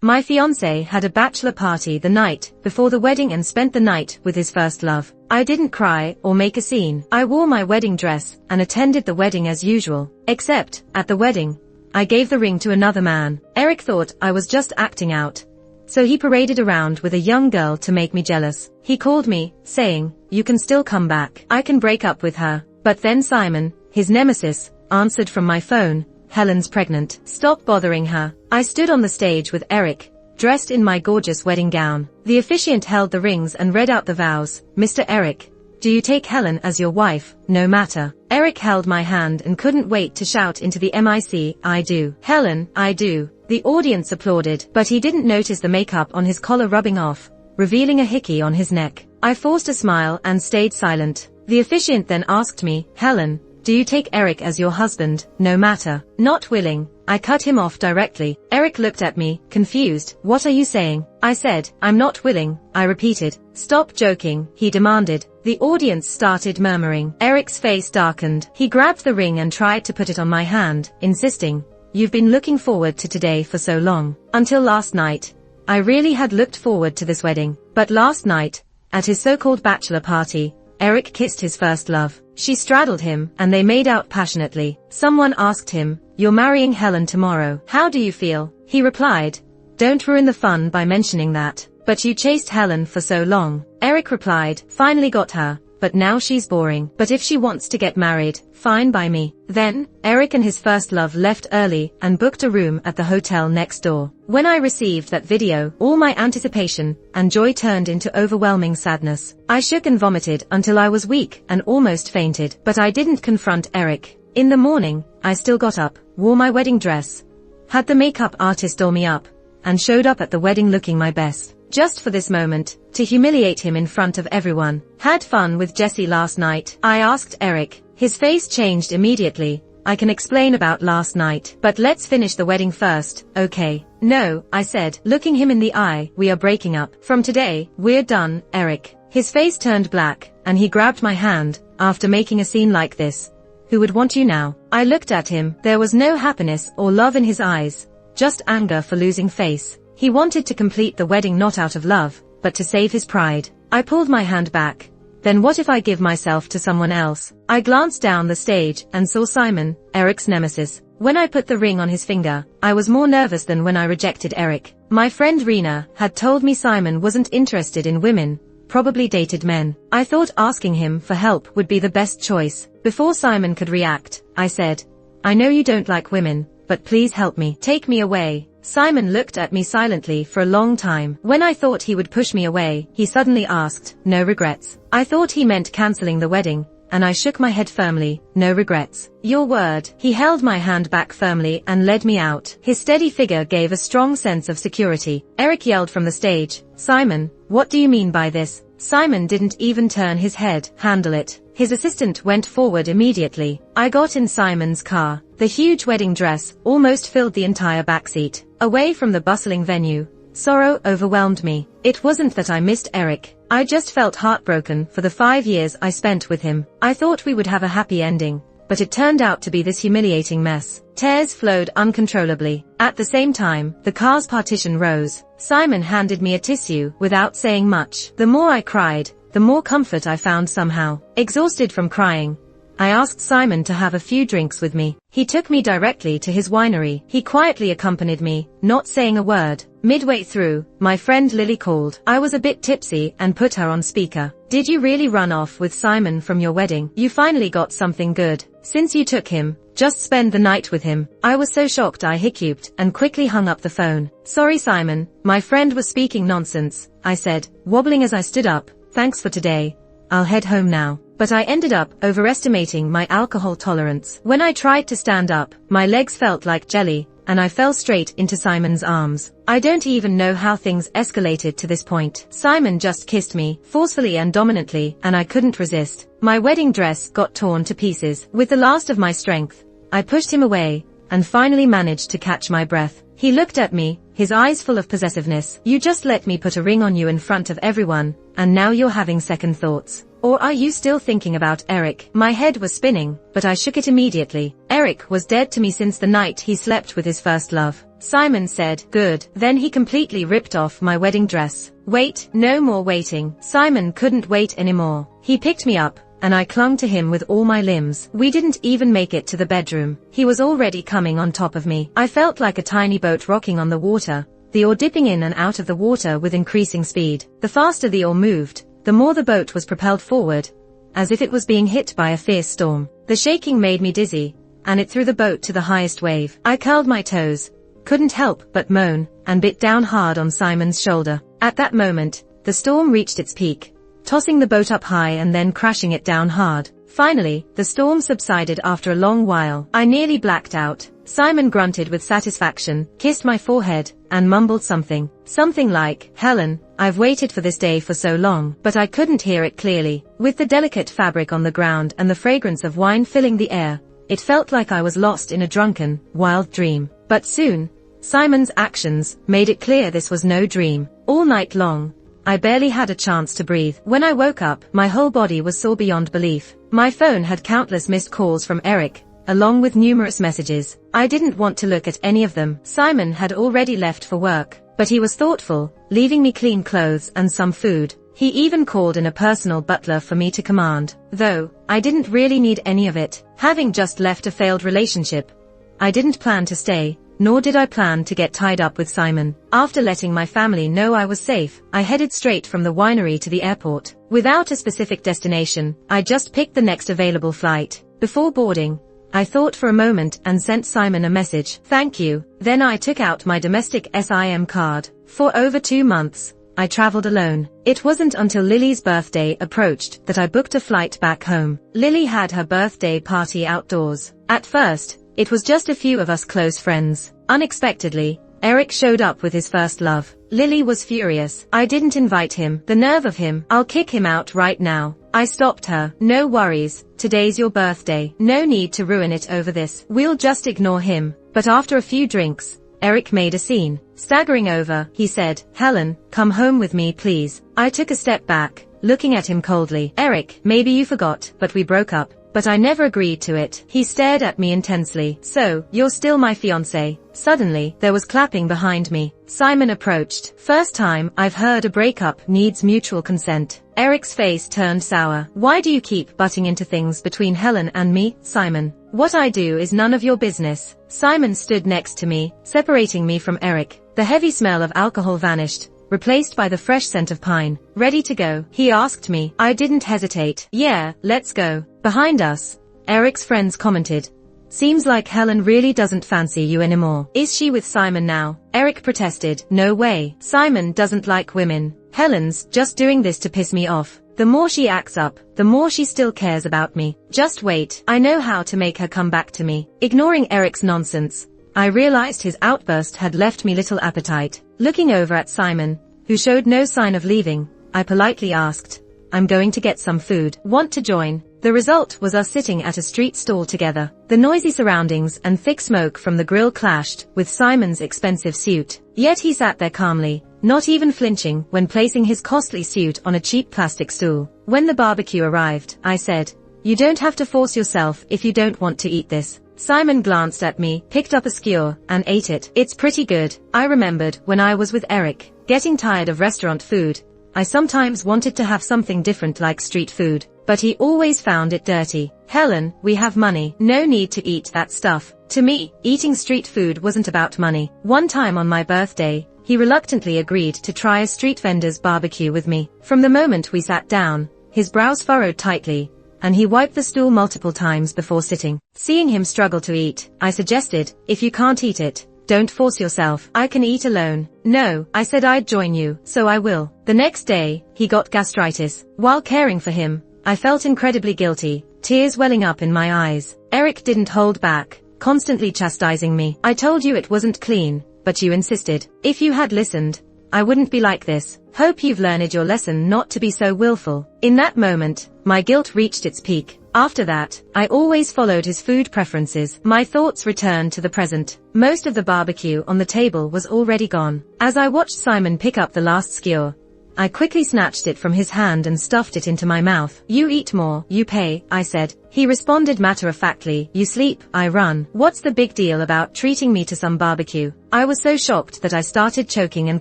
My fiancé had a bachelor party the night before the wedding and spent the night with his first love. I didn't cry or make a scene. I wore my wedding dress and attended the wedding as usual. Except, at the wedding, I gave the ring to another man. Eric thought I was just acting out, so he paraded around with a young girl to make me jealous. He called me, saying, "You can still come back. I can break up with her." But then Simon, his nemesis, answered from my phone, "Helen's pregnant. Stop bothering her." I stood on the stage with Eric, dressed in my gorgeous wedding gown. The officiant held the rings and read out the vows. "Mr. Eric, do you take Helen as your wife, no matter?" Eric held my hand and couldn't wait to shout into the mic, "I do. Helen, I do." The audience applauded, but he didn't notice the makeup on his collar rubbing off, revealing a hickey on his neck. I forced a smile and stayed silent. The officiant then asked me, "Helen, do you take Eric as your husband, no matter?" Not willing, I cut him off directly. Eric looked at me, confused. "What are you saying?" I said, "I'm not willing," I repeated. "Stop joking," he demanded. The audience started murmuring. Eric's face darkened. He grabbed the ring and tried to put it on my hand, insisting, "You've been looking forward to today for so long." Until last night, I really had looked forward to this wedding. But last night, at his so-called bachelor party, Eric kissed his first love. She straddled him, and they made out passionately. Someone asked him, "You're marrying Helen tomorrow. How do you feel?" He replied, "Don't ruin the fun by mentioning that. But you chased Helen for so long." Eric replied, "Finally got her, but now she's boring. But if she wants to get married, fine by me." Then, Eric and his first love left early and booked a room at the hotel next door. When I received that video, all my anticipation and joy turned into overwhelming sadness. I shook and vomited until I was weak and almost fainted. But I didn't confront Eric. In the morning, I still got up, wore my wedding dress, had the makeup artist doll me up, and showed up at the wedding looking my best. Just for this moment, to humiliate him in front of everyone. "Had fun with Jessie last night?" I asked Eric. His face changed immediately. "I can explain about last night, but let's finish the wedding first, okay?" "No," I said, looking him in the eye, "we are breaking up. From today, we're done, Eric." His face turned black, and he grabbed my hand. "After making a scene like this, who would want you now?" I looked at him. There was no happiness or love in his eyes, just anger for losing face. He wanted to complete the wedding not out of love, but to save his pride. I pulled my hand back. Then what if I give myself to someone else? I glanced down the stage and saw Simon, Eric's nemesis. When I put the ring on his finger, I was more nervous than when I rejected Eric. My friend Rena had told me Simon wasn't interested in women, probably dated men. I thought asking him for help would be the best choice. Before Simon could react, I said, "I know you don't like women, but please help me. Take me away." Simon looked at me silently for a long time. When I thought he would push me away, he suddenly asked, "No regrets?" I thought he meant canceling the wedding, and I shook my head firmly. "No regrets." "Your word." He held my hand back firmly and led me out. His steady figure gave a strong sense of security. Eric yelled from the stage, "Simon, what do you mean by this?" Simon didn't even turn his head. "Handle it." His assistant went forward immediately. I got in Simon's car. The huge wedding dress almost filled the entire backseat. Away from the bustling venue, sorrow overwhelmed me. It wasn't that I missed Eric. I just felt heartbroken for the 5 years I spent with him. I thought we would have a happy ending, but it turned out to be this humiliating mess. Tears flowed uncontrollably. At the same time, the car's partition rose. Simon handed me a tissue without saying much. The more I cried, the more comfort I found somehow. Exhausted from crying, I asked Simon to have a few drinks with me. He took me directly to his winery. He quietly accompanied me, not saying a word. Midway through, my friend Lily called. I was a bit tipsy and put her on speaker. "Did you really run off with Simon from your wedding? You finally got something good. Since you took him, just spend the night with him." I was so shocked I hiccuped and quickly hung up the phone. "Sorry Simon, my friend was speaking nonsense," I said, wobbling as I stood up. "Thanks for today. I'll head home now." But I ended up overestimating my alcohol tolerance. When I tried to stand up, my legs felt like jelly, and I fell straight into Simon's arms. I don't even know how things escalated to this point. Simon just kissed me, forcefully and dominantly, and I couldn't resist. My wedding dress got torn to pieces. With the last of my strength, I pushed him away, and finally managed to catch my breath. He looked at me, his eyes full of possessiveness. "You just let me put a ring on you in front of everyone, and now you're having second thoughts. Or are you still thinking about Eric?" My head was spinning, but I shook it immediately. Eric was dead to me since the night he slept with his first love. Simon said. Good. Then he completely ripped off my wedding dress. Wait, no more waiting. Simon couldn't wait anymore. He picked me up, and I clung to him with all my limbs. We didn't even make it to the bedroom. He was already coming on top of me. I felt like a tiny boat rocking on the water, the oar dipping in and out of the water with increasing speed. The faster the oar moved, the more the boat was propelled forward, as if it was being hit by a fierce storm. The shaking made me dizzy, and it threw the boat to the highest wave. I curled my toes, couldn't help but moan, and bit down hard on Simon's shoulder. At that moment, the storm reached its peak, tossing the boat up high and then crashing it down hard. Finally, the storm subsided after a long while. I nearly blacked out. Simon grunted with satisfaction, kissed my forehead, and mumbled something. Something like, "Helen, I've waited for this day for so long," but I couldn't hear it clearly. With the delicate fabric on the ground and the fragrance of wine filling the air, it felt like I was lost in a drunken, wild dream. But soon, Simon's actions made it clear this was no dream. All night long, I barely had a chance to breathe. When I woke up, my whole body was sore beyond belief. My phone had countless missed calls from Eric, along with numerous messages. I didn't want to look at any of them. Simon had already left for work, but he was thoughtful, leaving me clean clothes and some food. He even called in a personal butler for me to command, though I didn't really need any of it. Having just left a failed relationship, I didn't plan to stay, nor did I plan to get tied up with Simon. After letting my family know I was safe, I headed straight from the winery to the airport. Without a specific destination, I just picked the next available flight. Before boarding, I thought for a moment and sent Simon a message. "Thank you." Then I took out my domestic SIM card. For over 2 months, I traveled alone. It wasn't until Lily's birthday approached that I booked a flight back home. Lily had her birthday party outdoors. At first, it was just a few of us close friends. Unexpectedly, Eric showed up with his first love. Lily was furious. I didn't invite him. The nerve of him. "I'll kick him out right now." I stopped her. "No worries. Today's your birthday. No need to ruin it over this. We'll just ignore him." But after a few drinks, Eric made a scene. Staggering over, he said, "Helen, come home with me please." I took a step back, looking at him coldly. "Eric, maybe you forgot, but we broke up. But I never agreed to it." He stared at me intensely. "So, you're still my fiancé?" Suddenly, there was clapping behind me. Simon approached. "First time I've heard a breakup needs mutual consent." Eric's face turned sour. "Why do you keep butting into things between Helen and me, Simon? What I do is none of your business." Simon stood next to me, separating me from Eric. The heavy smell of alcohol vanished, replaced by the fresh scent of pine. "Ready to go?" he asked me. I didn't hesitate. "Yeah, let's go." Behind us, Eric's friends commented, "Seems like Helen really doesn't fancy you anymore. Is she with Simon now?" Eric protested. "No way. Simon doesn't like women. Helen's just doing this to piss me off. The more she acts up, the more she still cares about me. Just wait. I know how to make her come back to me." Ignoring Eric's nonsense, I realized his outburst had left me little appetite. Looking over at Simon, who showed no sign of leaving, I politely asked, "I'm going to get some food. Want to join?" The result was us sitting at a street stall together. The noisy surroundings and thick smoke from the grill clashed with Simon's expensive suit. Yet he sat there calmly, not even flinching when placing his costly suit on a cheap plastic stool. When the barbecue arrived, I said, "You don't have to force yourself if you don't want to eat this." Simon glanced at me, picked up a skewer, and ate it. "It's pretty good." I remembered when I was with Eric, getting tired of restaurant food. I sometimes wanted to have something different like street food, but he always found it dirty. "Helen, we have money. No need to eat that stuff." To me, eating street food wasn't about money. One time on my birthday, he reluctantly agreed to try a street vendor's barbecue with me. From the moment we sat down, his brows furrowed tightly, and he wiped the stool multiple times before sitting. Seeing him struggle to eat, I suggested, "If you can't eat it, don't force yourself. I can eat alone." "No, I said I'd join you, so I will." The next day, he got gastritis. While caring for him, I felt incredibly guilty, tears welling up in my eyes. Eric didn't hold back, constantly chastising me. "I told you it wasn't clean, but you insisted. If you had listened, I wouldn't be like this. Hope you've learned your lesson not to be so willful." In that moment, my guilt reached its peak. After that, I always followed his food preferences. My thoughts returned to the present. Most of the barbecue on the table was already gone. As I watched Simon pick up the last skewer, I quickly snatched it from his hand and stuffed it into my mouth. You eat more, you pay, I said. He responded matter-of-factly, you sleep, I run. What's the big deal about treating me to some barbecue? I was so shocked that I started choking and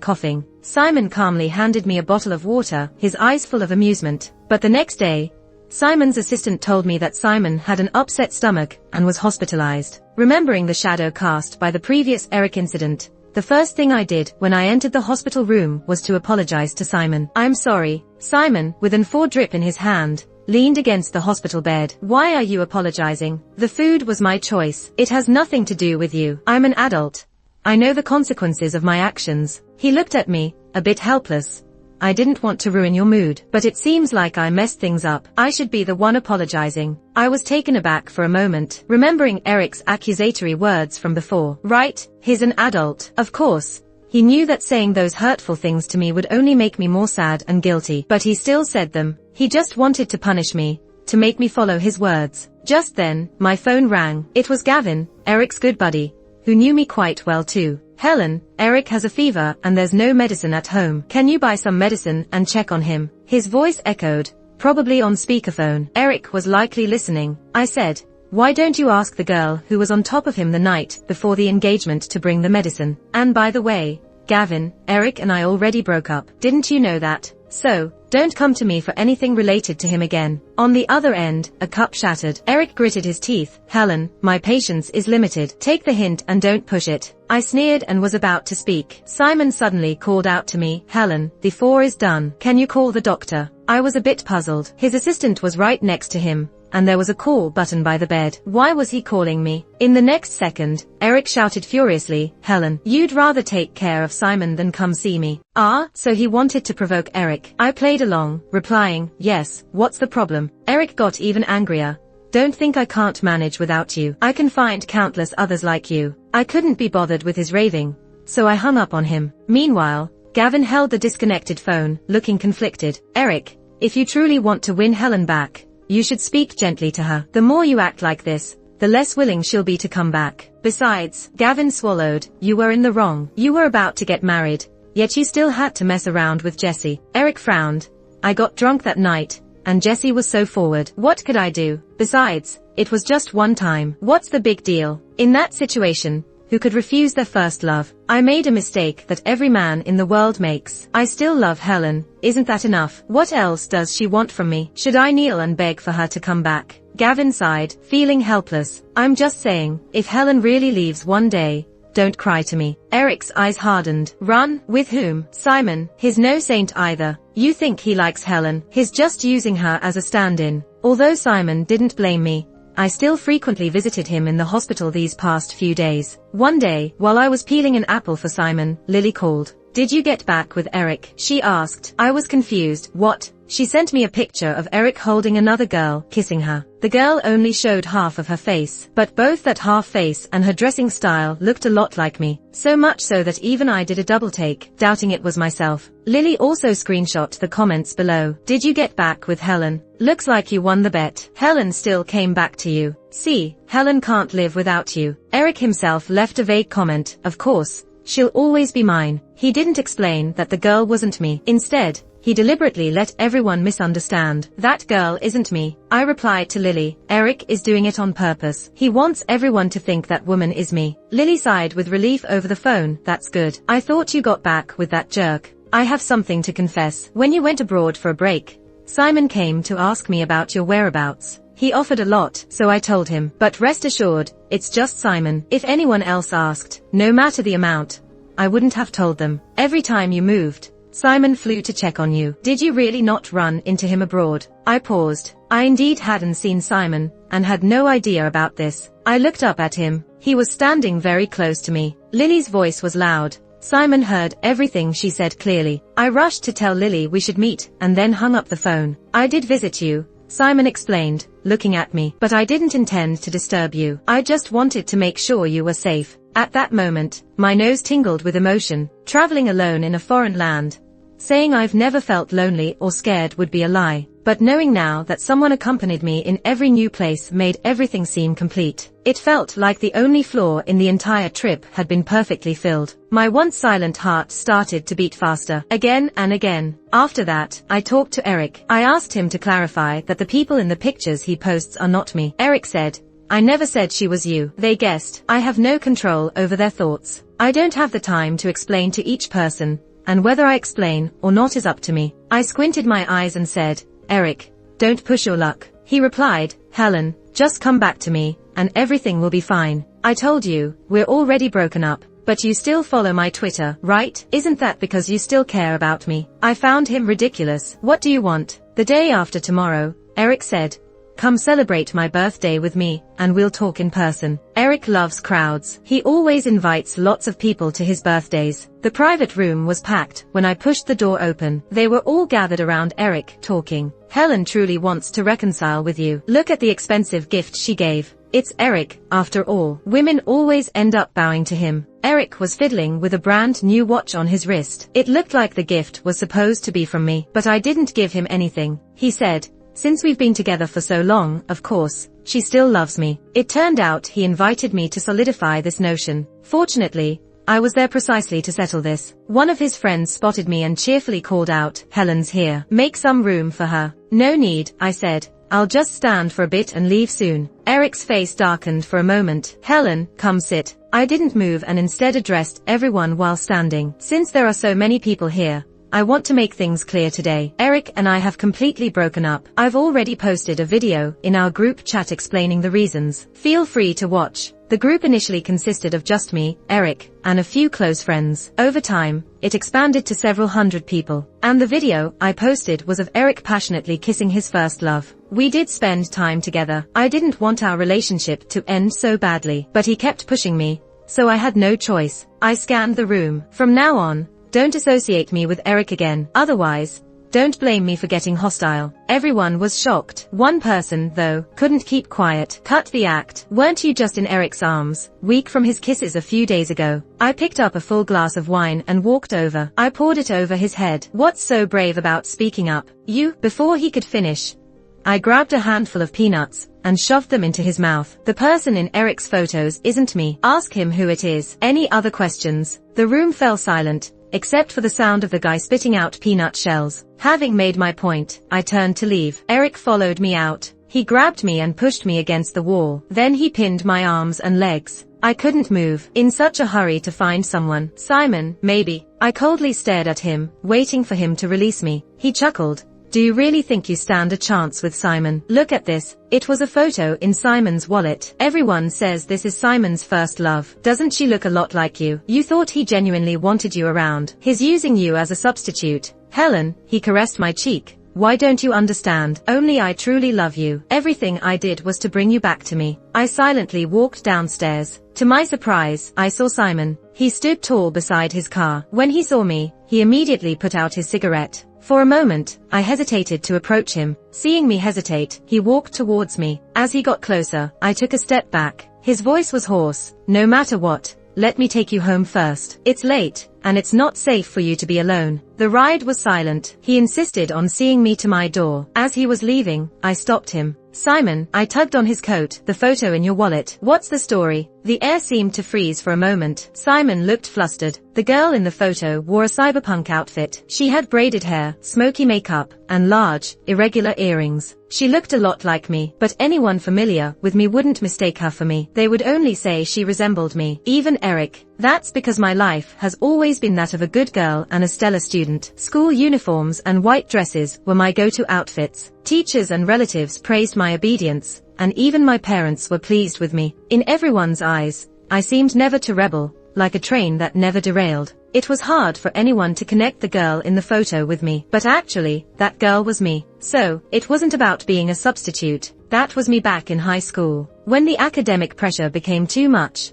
coughing. Simon calmly handed me a bottle of water, his eyes full of amusement. But the next day, Simon's assistant told me that Simon had an upset stomach and was hospitalized. Remembering the shadow cast by the previous Eric incident, the first thing I did when I entered the hospital room was to apologize to Simon. I'm sorry. Simon, with an IV drip in his hand, leaned against the hospital bed. Why are you apologizing? The food was my choice. It has nothing to do with you. I'm an adult. I know the consequences of my actions. He looked at me, a bit helpless. I didn't want to ruin your mood, but it seems like I messed things up. I should be the one apologizing. I was taken aback for a moment, remembering Eric's accusatory words from before. Right, he's an adult. Of course. He knew that saying those hurtful things to me would only make me more sad and guilty, but he still said them. He just wanted to punish me, to make me follow his words. Just then, my phone rang. It was Gavin, Eric's good buddy, who knew me quite well too. Helen, Eric has a fever and there's no medicine at home. Can you buy some medicine and check on him? His voice echoed, probably on speakerphone. Eric was likely listening. I said, why don't you ask the girl who was on top of him the night before the engagement to bring the medicine? And by the way, Gavin, Eric and I already broke up. Didn't you know that? So, don't come to me for anything related to him again. On the other end, a cup shattered. Eric gritted his teeth. Helen, my patience is limited. Take the hint and don't push it. I sneered and was about to speak. Simon suddenly called out to me, Helen, the IV is done. Can you call the doctor? I was a bit puzzled. His assistant was right next to him, and there was a call button by the bed. Why was he calling me? In the next second, Eric shouted furiously, Helen, you'd rather take care of Simon than come see me. Ah, so he wanted to provoke Eric. I played along, replying, yes, what's the problem? Eric got even angrier. Don't think I can't manage without you. I can find countless others like you. I couldn't be bothered with his raving, so I hung up on him. Meanwhile, Gavin held the disconnected phone, looking conflicted. Eric, if you truly want to win Helen back, you should speak gently to her. The more you act like this, the less willing she'll be to come back. Besides, Gavin swallowed, you were in the wrong. You were about to get married, yet you still had to mess around with Jessie. Eric frowned. I got drunk that night, and Jessie was so forward. What could I do? Besides, it was just one time. What's the big deal? In that situation, who could refuse their first love? I made a mistake that every man in the world makes. I still love Helen. Isn't that enough? What else does she want from me? Should I kneel and beg for her to come back? Gavin sighed, feeling helpless. I'm just saying, if Helen really leaves one day, don't cry to me. Eric's eyes hardened. Run? With whom? Simon. He's no saint either. You think he likes Helen. He's just using her as a stand-in. Although Simon didn't blame me, I still frequently visited him in the hospital these past few days. One day, while I was peeling an apple for Simon, Lily called. Did you get back with Eric? She asked. I was confused. What? She sent me a picture of Eric holding another girl, kissing her. The girl only showed half of her face, but both that half face and her dressing style looked a lot like me. So much so that even I did a double take, doubting it was myself. Lily also screenshot the comments below. Did you get back with Helen? Looks like you won the bet. Helen still came back to you. See, Helen can't live without you. Eric himself left a vague comment. Of course, she'll always be mine. He didn't explain that the girl wasn't me. Instead, he deliberately let everyone misunderstand. That girl isn't me. I replied to Lily. Eric is doing it on purpose. He wants everyone to think that woman is me. Lily sighed with relief over the phone. That's good. I thought you got back with that jerk. I have something to confess. When you went abroad for a break, Simon came to ask me about your whereabouts. He offered a lot, so I told him. But rest assured, it's just Simon. If anyone else asked, no matter the amount, I wouldn't have told them. Every time you moved, Simon flew to check on you. Did you really not run into him abroad? I paused. I indeed hadn't seen Simon, and had no idea about this. I looked up at him. He was standing very close to me. Lily's voice was loud. Simon heard everything she said clearly. I rushed to tell Lily we should meet, and then hung up the phone. I did visit you, Simon explained, looking at me. But I didn't intend to disturb you. I just wanted to make sure you were safe. At that moment, my nose tingled with emotion. Traveling alone in a foreign land, Saying I've never felt lonely or scared would be a lie. But knowing now that someone accompanied me in every new place made everything seem complete. It felt like the only flaw in the entire trip had been perfectly filled. My once silent heart started to beat faster, again and again. After that, I talked to Eric. I asked him to clarify that the people in the pictures he posts are not me. Eric said, "I never said she was you. They guessed. I have no control over their thoughts. I don't have the time to explain to each person, and whether I explain or not is up to me." I squinted my eyes and said, "Eric, don't push your luck." He replied, "Helen, just come back to me, and everything will be fine. I told you, we're already broken up, but you still follow my Twitter, right? Isn't that because you still care about me?" I found him ridiculous. "What do you want?" "The day after tomorrow," Eric said. "Come celebrate my birthday with me, and we'll talk in person." Eric loves crowds. He always invites lots of people to his birthdays. The private room was packed when I pushed the door open. They were all gathered around Eric, talking. "Helen truly wants to reconcile with you. Look at the expensive gift she gave. It's Eric, after all. Women always end up bowing to him." Eric was fiddling with a brand new watch on his wrist. It looked like the gift was supposed to be from me, but I didn't give him anything. He said, "Since we've been together for so long, of course, she still loves me." It turned out he invited me to solidify this notion. Fortunately, I was there precisely to settle this. One of his friends spotted me and cheerfully called out, "Helen's here. Make some room for her." "No need," I said. "I'll just stand for a bit and leave soon." Eric's face darkened for a moment. "Helen, come sit." I didn't move and instead addressed everyone while standing. "Since there are so many people here, I want to make things clear today. Eric and I have completely broken up. I've already posted a video in our group chat explaining the reasons. Feel free to watch." The group initially consisted of just me, Eric, and a few close friends. Over time, it expanded to several hundred people. And the video I posted was of Eric passionately kissing his first love. We did spend time together. I didn't want our relationship to end so badly, but he kept pushing me, so I had no choice. I scanned the room. "From now on, don't associate me with Eric again. Otherwise, don't blame me for getting hostile." Everyone was shocked. One person, though, couldn't keep quiet. "Cut the act. Weren't you just in Eric's arms, weak from his kisses a few days ago?" I picked up a full glass of wine and walked over. I poured it over his head. "What's so brave about speaking up? You?" Before he could finish, I grabbed a handful of peanuts and shoved them into his mouth. "The person in Eric's photos isn't me. Ask him who it is." Any other questions? The room fell silent, except for the sound of the guy spitting out peanut shells. Having made my point, I turned to leave. Eric followed me out. He grabbed me and pushed me against the wall. Then he pinned my arms and legs. I couldn't move, in such a hurry to find someone. "Simon, maybe." I coldly stared at him, waiting for him to release me. He chuckled. "Do you really think you stand a chance with Simon? Look at this." It was a photo in Simon's wallet. "Everyone says this is Simon's first love. Doesn't she look a lot like you? You thought he genuinely wanted you around. He's using you as a substitute." "Helen," he caressed my cheek. "Why don't you understand? Only I truly love you. Everything I did was to bring you back to me." I silently walked downstairs. To my surprise, I saw Simon. He stood tall beside his car. When he saw me, he immediately put out his cigarette. For a moment, I hesitated to approach him. Seeing me hesitate, he walked towards me. As he got closer, I took a step back. His voice was hoarse. "No matter what, let me take you home first. It's late, and it's not safe for you to be alone." The ride was silent. He insisted on seeing me to my door. As he was leaving, I stopped him. "Simon," I tugged on his coat, "the photo in your wallet. What's the story?" The air seemed to freeze for a moment. Simon looked flustered. The girl in the photo wore a cyberpunk outfit. She had braided hair, smoky makeup, and large, irregular earrings. She looked a lot like me, but anyone familiar with me wouldn't mistake her for me. They would only say she resembled me. Even Eric. That's because my life has always been that of a good girl and a stellar student. School uniforms and white dresses were my go-to outfits. Teachers and relatives praised my obedience, and even my parents were pleased with me. In everyone's eyes, I seemed never to rebel, like a train that never derailed. It was hard for anyone to connect the girl in the photo with me, but actually, that girl was me. So, it wasn't about being a substitute. That was me back in high school. When the academic pressure became too much,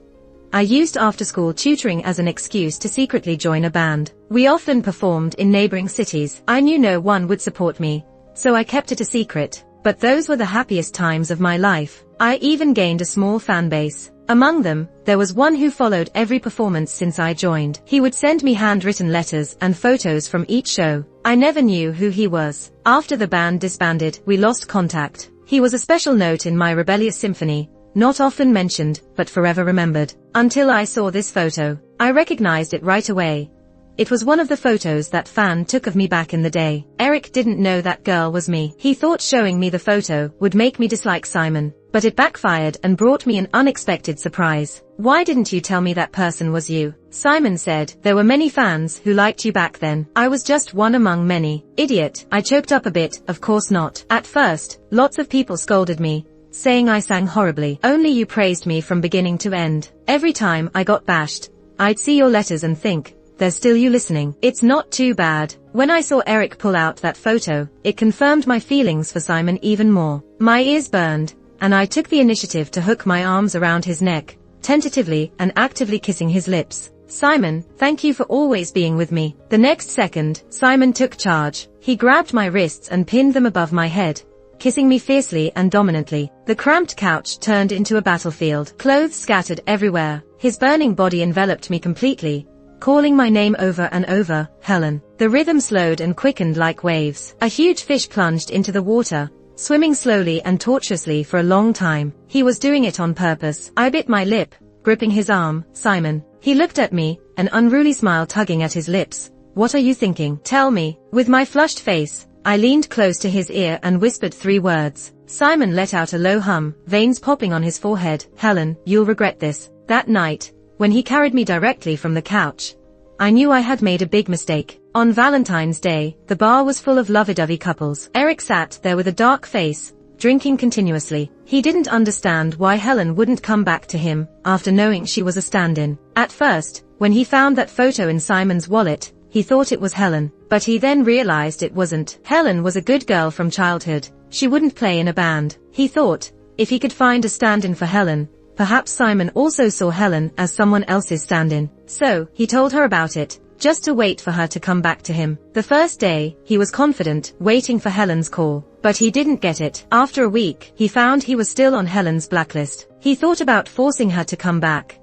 I used after-school tutoring as an excuse to secretly join a band. We often performed in neighboring cities. I knew no one would support me, so I kept it a secret. But those were the happiest times of my life. I even gained a small fan base. Among them, there was one who followed every performance since I joined. He would send me handwritten letters and photos from each show. I never knew who he was. After the band disbanded, we lost contact. He was a special note in my rebellious symphony, not often mentioned, but forever remembered. Until I saw this photo. I recognized it right away. It was one of the photos that fan took of me back in the day. Eric didn't know that girl was me. He thought showing me the photo would make me dislike Simon, but it backfired and brought me an unexpected surprise. Why didn't you tell me that person was you? Simon said, there were many fans who liked you back then. I was just one among many. Idiot. I choked up a bit, of course not. At first, lots of people scolded me, saying I sang horribly. Only you praised me from beginning to end. Every time I got bashed, I'd see your letters and think, there's still you listening. It's not too bad. When I saw Eric pull out that photo, it confirmed my feelings for Simon even more. My ears burned, and I took the initiative to hook my arms around his neck, tentatively and actively kissing his lips. Simon, thank you for always being with me. The next second, Simon took charge. He grabbed my wrists and pinned them above my head, kissing me fiercely and dominantly. The cramped couch turned into a battlefield. Clothes scattered everywhere. His burning body enveloped me completely, calling my name over and over, Helen. The rhythm slowed and quickened like waves. A huge fish plunged into the water, swimming slowly and tortuously for a long time. He was doing it on purpose. I bit my lip, gripping his arm. Simon. He looked at me, an unruly smile tugging at his lips. What are you thinking? Tell me. With my flushed face, I leaned close to his ear and whispered 3 words. Simon let out a low hum, veins popping on his forehead. Helen, you'll regret this. That night, when he carried me directly from the couch, I knew I had made a big mistake. On Valentine's Day, the bar was full of lovey-dovey couples. Eric sat there with a dark face, drinking continuously. He didn't understand why Helen wouldn't come back to him, after knowing she was a stand-in. At first, when he found that photo in Simon's wallet, he thought it was Helen, but he then realized it wasn't. Helen was a good girl from childhood. She wouldn't play in a band. He thought, if he could find a stand-in for Helen, perhaps Simon also saw Helen as someone else's stand-in. So, he told her about it, just to wait for her to come back to him. The first day, he was confident, waiting for Helen's call. But he didn't get it. After a week, he found he was still on Helen's blacklist. He thought about forcing her to come back.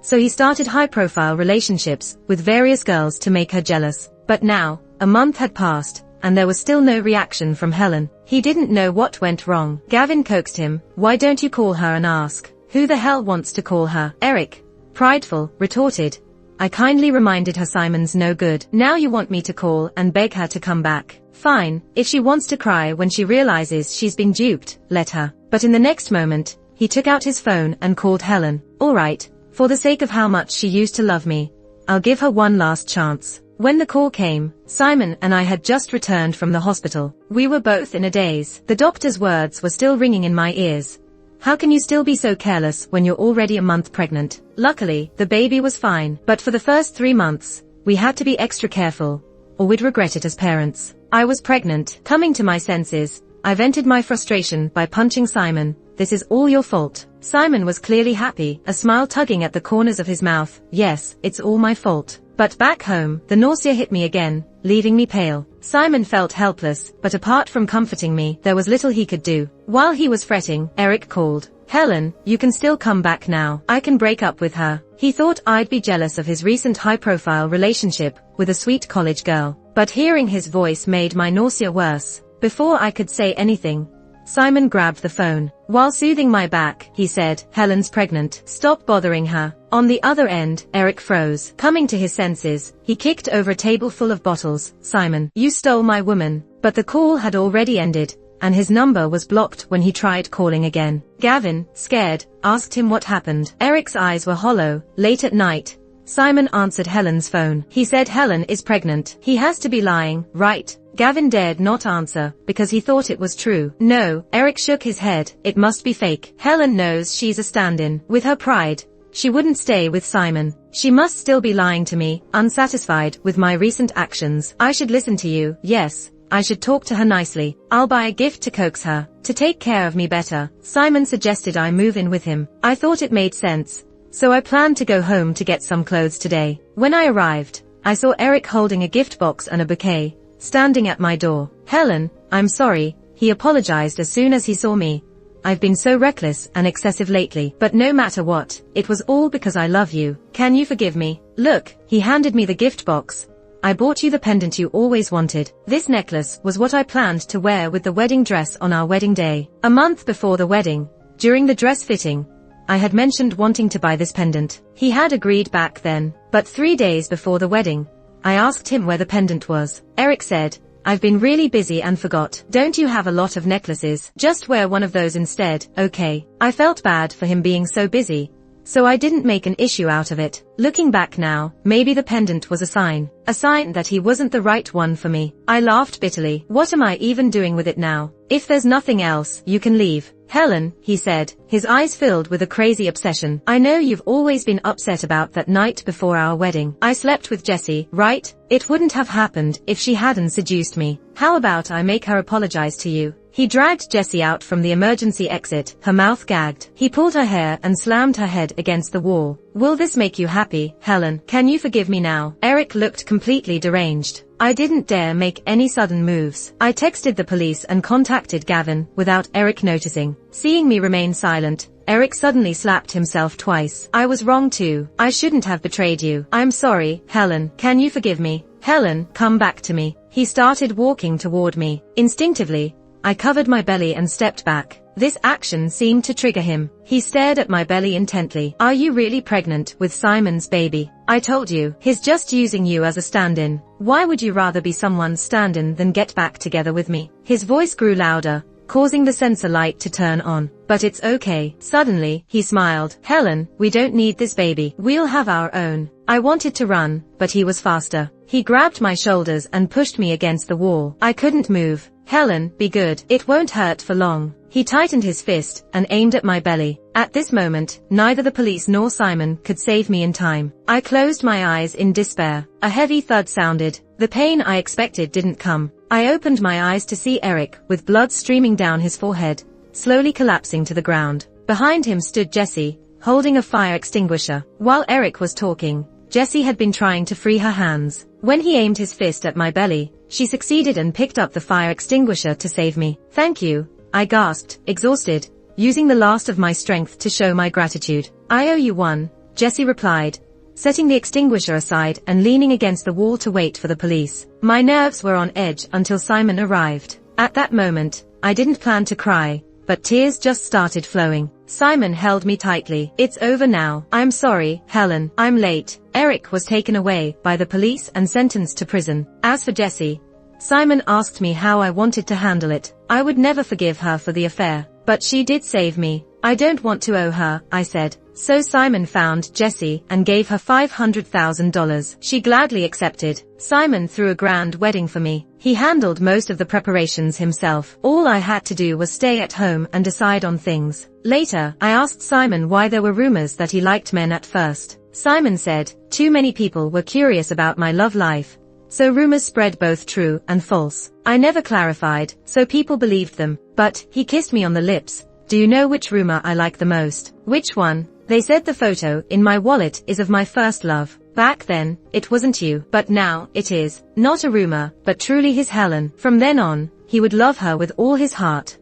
So he started high-profile relationships with various girls to make her jealous. But now, a month had passed, and there was still no reaction from Helen. He didn't know what went wrong. Gavin coaxed him. Why don't you call her and ask? Who the hell wants to call her? Eric, prideful, retorted. I kindly reminded her Simon's no good. Now you want me to call and beg her to come back. Fine, if she wants to cry when she realizes she's been duped, let her. But in the next moment, he took out his phone and called Helen. Alright, for the sake of how much she used to love me, I'll give her one last chance. When the call came, Simon and I had just returned from the hospital. We were both in a daze. The doctor's words were still ringing in my ears. How can you still be so careless when you're already a month pregnant? Luckily, the baby was fine, but for the first 3 months, we had to be extra careful, or we'd regret it as parents. I was pregnant. Coming to my senses, I vented my frustration by punching Simon. This is all your fault. Simon was clearly happy, a smile tugging at the corners of his mouth. Yes, it's all my fault. But back home, the nausea hit me again, leaving me pale. Simon felt helpless, but apart from comforting me, there was little he could do. While he was fretting, Eric called. Helen, you can still come back now. I can break up with her. He thought I'd be jealous of his recent high-profile relationship with a sweet college girl. But hearing his voice made my nausea worse. Before I could say anything, Simon grabbed the phone. While soothing my back, he said, Helen's pregnant. Stop bothering her. On the other end, Eric froze. Coming to his senses, he kicked over a table full of bottles. Simon, you stole my woman. But the call had already ended, and his number was blocked when he tried calling again. Gavin, scared, asked him what happened. Eric's eyes were hollow. Late at night, Simon answered Helen's phone. He said Helen is pregnant. He has to be lying, right? Gavin dared not answer, because he thought it was true. No, Eric shook his head. It must be fake. Helen knows she's a stand-in. With her pride, she wouldn't stay with Simon. She must still be lying to me, unsatisfied with my recent actions. I should listen to you. Yes, I should talk to her nicely. I'll buy a gift to coax her, to take care of me better. Simon suggested I move in with him. I thought it made sense, so I planned to go home to get some clothes today. When I arrived, I saw Eric holding a gift box and a bouquet, standing at my door. Helen, I'm sorry, he apologized as soon as he saw me. I've been so reckless and excessive lately. But no matter what, it was all because I love you. Can you forgive me? Look, he handed me the gift box. I bought you the pendant you always wanted. This necklace was what I planned to wear with the wedding dress on our wedding day. A month before the wedding, during the dress fitting, I had mentioned wanting to buy this pendant. He had agreed back then, but 3 days before the wedding, I asked him where the pendant was. Eric said, I've been really busy and forgot. Don't you have a lot of necklaces? Just wear one of those instead, okay? I felt bad for him being so busy, so I didn't make an issue out of it. Looking back now, maybe the pendant was a sign that he wasn't the right one for me. I laughed bitterly. What am I even doing with it now? If there's nothing else, you can leave. Helen, he said, his eyes filled with a crazy obsession. I know you've always been upset about that night before our wedding. I slept with Jessie, right? It wouldn't have happened if she hadn't seduced me. How about I make her apologize to you? He dragged Jessie out from the emergency exit, her mouth gagged. He pulled her hair and slammed her head against the wall. Will this make you happy, Helen? Can you forgive me now? Eric looked completely deranged. I didn't dare make any sudden moves. I texted the police and contacted Gavin without Eric noticing. Seeing me remain silent, Eric suddenly slapped himself twice. I was wrong too. I shouldn't have betrayed you. I'm sorry, Helen. Can you forgive me? Helen, come back to me. He started walking toward me. Instinctively, I covered my belly and stepped back. This action seemed to trigger him. He stared at my belly intently. Are you really pregnant with Simon's baby? I told you, he's just using you as a stand-in. Why would you rather be someone's stand-in than get back together with me? His voice grew louder, causing the sensor light to turn on. But it's okay. Suddenly, he smiled. Helen, we don't need this baby. We'll have our own. I wanted to run, but he was faster. He grabbed my shoulders and pushed me against the wall. I couldn't move. Helen, be good. It won't hurt for long. He tightened his fist and aimed at my belly. At this moment, neither the police nor Simon could save me in time. I closed my eyes in despair. A heavy thud sounded. The pain I expected didn't come. I opened my eyes to see Eric, with blood streaming down his forehead, slowly collapsing to the ground. Behind him stood Jessie, holding a fire extinguisher. While Eric was talking, Jessie had been trying to free her hands. When he aimed his fist at my belly, she succeeded and picked up the fire extinguisher to save me. Thank you, I gasped, exhausted, using the last of my strength to show my gratitude. I owe you one, Jessie replied, setting the extinguisher aside and leaning against the wall to wait for the police. My nerves were on edge until Simon arrived. At that moment, I didn't plan to cry, but tears just started flowing. Simon held me tightly. It's over now. I'm sorry, Helen. I'm late. Eric was taken away by the police and sentenced to prison. As for Jessie, Simon asked me how I wanted to handle it. I would never forgive her for the affair, but she did save me. I don't want to owe her, I said. So Simon found Jessie and gave her $500,000. She gladly accepted. Simon threw a grand wedding for me. He handled most of the preparations himself. All I had to do was stay at home and decide on things. Later, I asked Simon why there were rumors that he liked men at first. Simon said, too many people were curious about my love life, so rumors spread both true and false. I never clarified, so people believed them. But, he kissed me on the lips. Do you know which rumor I like the most? Which one? They said the photo in my wallet is of my first love. Back then, it wasn't you, but now, it is. Not a rumor, but truly his Helen. From then on, he would love her with all his heart.